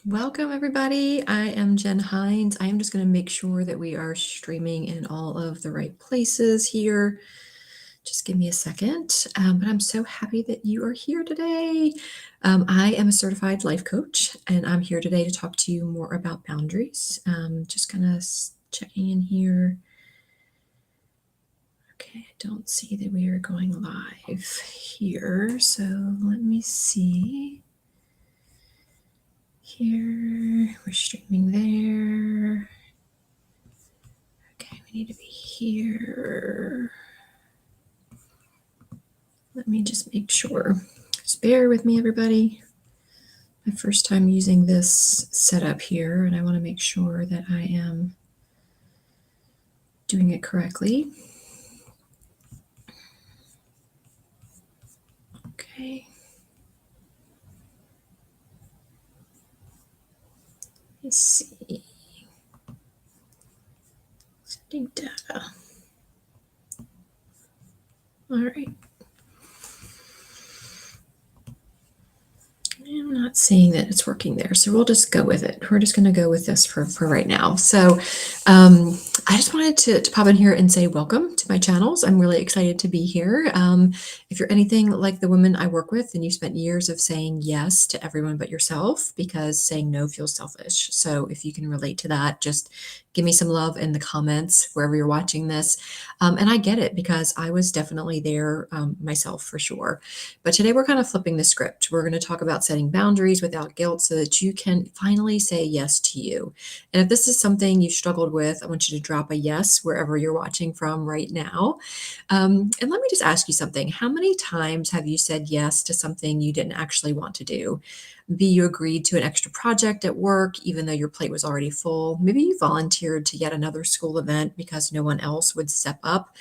Welcome, everybody. I am Jen Hines. I am just going to make sure that we are streaming in all of the right places here. Just give me a second. But I'm so happy that you are here today. I am a certified life coach, and I'm here today to talk to you more about boundaries. Just kind of checking in here. Okay, I don't see that we are going live here. So let me see. Here, we're streaming there. Okay, we need to be here. Let me just make sure. Just bear with me, everybody. My first time using this setup here, and I want to make sure that I am doing it correctly. Okay. Let's see. Sending data. All right. I'm not seeing that it's working there, so we'll just go with it. We're just going to go with this for right now. So I just wanted to pop in here and say welcome to my channels. I'm really excited to be here. If you're anything like the women I work with, and you spent years of saying yes to everyone but yourself because saying no feels selfish. So if you can relate to that, just give me some love in the comments wherever you're watching this. And I get it because I was definitely there myself for sure. But today we're kind of flipping the script. We're going to talk about setting boundaries without guilt so that you can finally say yes to you. And if this is something you've struggled with, I want you to drop a yes wherever you're watching from right now. And let me just ask you something. How many times have you said yes to something you didn't actually want to do? Maybe you agreed to an extra project at work, even though your plate was already full. Maybe you volunteered to yet another school event because no one else would step up.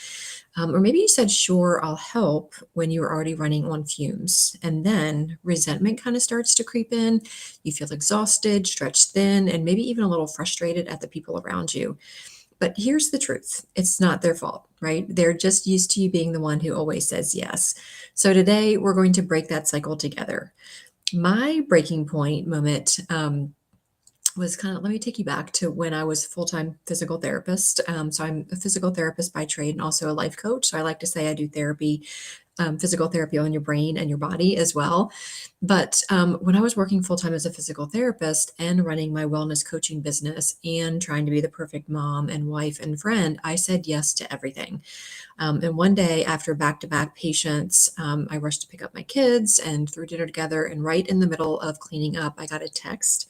Or maybe you said, sure, I'll help when you were already running on fumes. And then resentment kind of starts to creep in. You feel exhausted, stretched thin, and maybe even a little frustrated at the people around you. But here's the truth. It's not their fault, right? They're just used to you being the one who always says yes. So today we're going to break that cycle together. My breaking point moment was kind of, let me take you back to when I was full-time physical therapist. So I'm a physical therapist by trade and also a life coach. So I like to say I do therapy, physical therapy on your brain and your body as well. But when I was working full-time as a physical therapist and running my wellness coaching business and trying to be the perfect mom and wife and friend, I said yes to everything. And one day after back-to-back patients, I rushed to pick up my kids and threw dinner together. And right in the middle of cleaning up, I got a text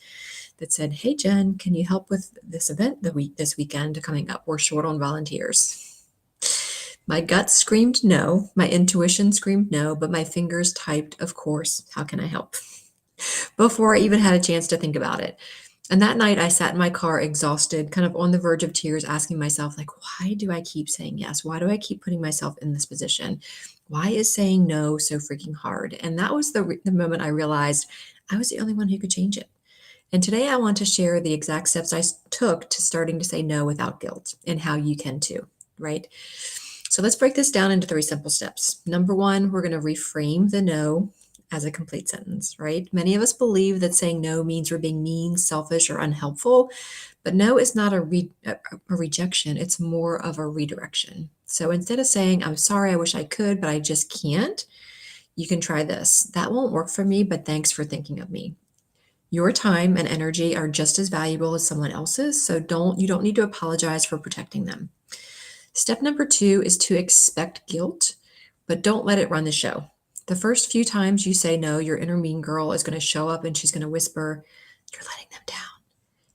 that said, "Hey Jen, can you help with this event this weekend coming up? We're short on volunteers." My gut screamed no, my intuition screamed no, but my fingers typed, "Of course, how can I help?" before I even had a chance to think about it. And that night I sat in my car exhausted, kind of on the verge of tears, asking myself, like, why do I keep saying yes? Why do I keep putting myself in this position? Why is saying no so freaking hard? And that was the moment I realized I was the only one who could change it. And today I want to share the exact steps I took to starting to say no without guilt and how you can too, right? So let's break this down into three simple steps. Number one, we're going to reframe the no as a complete sentence, right? Many of us believe that saying no means we're being mean, selfish, or unhelpful, but no is not a rejection. It's more of a redirection. So instead of saying, "I'm sorry, I wish I could, but I just can't," you can try this. "That won't work for me, but thanks for thinking of me." Your time and energy are just as valuable as someone else's, so you don't need to apologize for protecting them. Step number two is to expect guilt, but don't let it run the show. The first few times you say no, your inner mean girl is going to show up and she's going to whisper, "You're letting them down.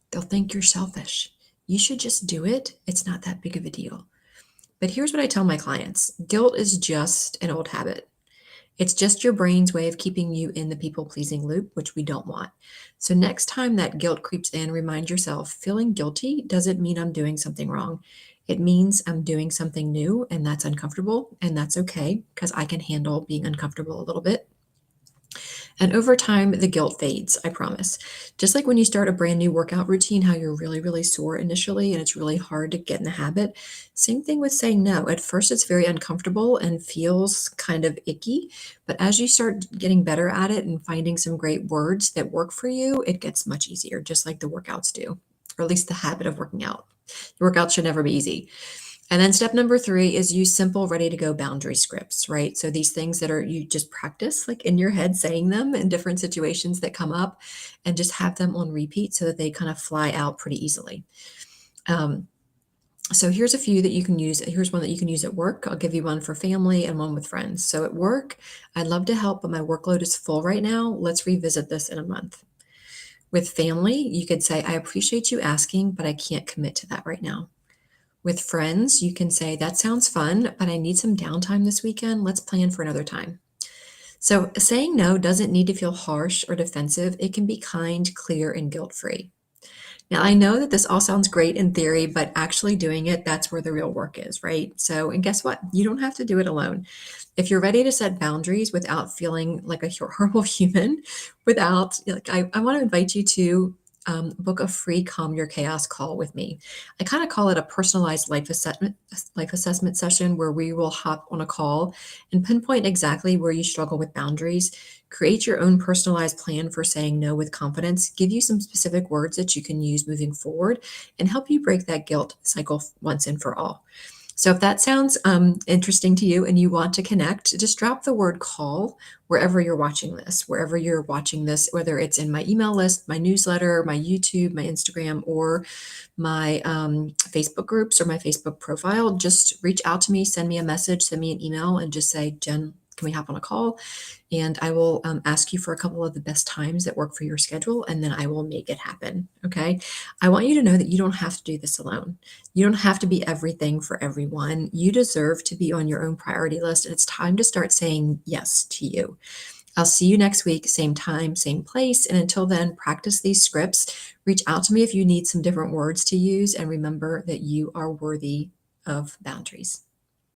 They'll think you're selfish. You should just do it. It's not that big of a deal." But here's what I tell my clients: guilt is just an old habit. It's just your brain's way of keeping you in the people pleasing loop, which we don't want. So, next time that guilt creeps in, remind yourself feeling guilty doesn't mean I'm doing something wrong. It means I'm doing something new, and that's uncomfortable, and that's okay because I can handle being uncomfortable a little bit. And over time, the guilt fades, I promise. Just like when you start a brand new workout routine, how you're really, really sore initially and it's really hard to get in the habit. Same thing with saying no. At first, it's very uncomfortable and feels kind of icky. But as you start getting better at it and finding some great words that work for you, it gets much easier, just like the workouts do, or at least the habit of working out. The workout should never be easy. And then step number 3 is use simple, ready to go boundary scripts, right? So these things that are you just practice like in your head saying them in different situations that come up and just have them on repeat so that they kind of fly out pretty easily. Um, so here's a few that you can use. Here's one that you can use at work. I'll give you one for family and one with friends. So at work, I'd love to help, but my workload is full right now. Let's revisit this in a month. With family, you could say, I appreciate you asking, but I can't commit to that right now. With friends, you can say, that sounds fun, but I need some downtime this weekend. Let's plan for another time. So saying no doesn't need to feel harsh or defensive. It can be kind, clear, and guilt free. Now, I know that this all sounds great in theory, but actually doing it, that's where the real work is, right? So, and guess what? You don't have to do it alone. If you're ready to set boundaries without feeling like a horrible human, without, like, I want to invite you to book a free Calm Your Chaos call with me. I kind of call it a personalized life assessment session where we will hop on a call and pinpoint exactly where you struggle with boundaries, create your own personalized plan for saying no with confidence, give you some specific words that you can use moving forward, and help you break that guilt cycle once and for all. So if that sounds interesting to you and you want to connect, just drop the word call wherever you're watching this, whether it's in my email list, my newsletter, my YouTube, my Instagram, or my Facebook groups or my Facebook profile. Just reach out to me, send me a message, send me an email, and just say, Jen, can we hop on a call? And I will ask you for a couple of the best times that work for your schedule, and then I will make it happen. Okay. I want you to know that you don't have to do this alone. You don't have to be everything for everyone. You deserve to be on your own priority list, and it's time to start saying yes to you. I'll see you next week, same time, same place. And until then, practice these scripts. Reach out to me if you need some different words to use, and remember that you are worthy of boundaries.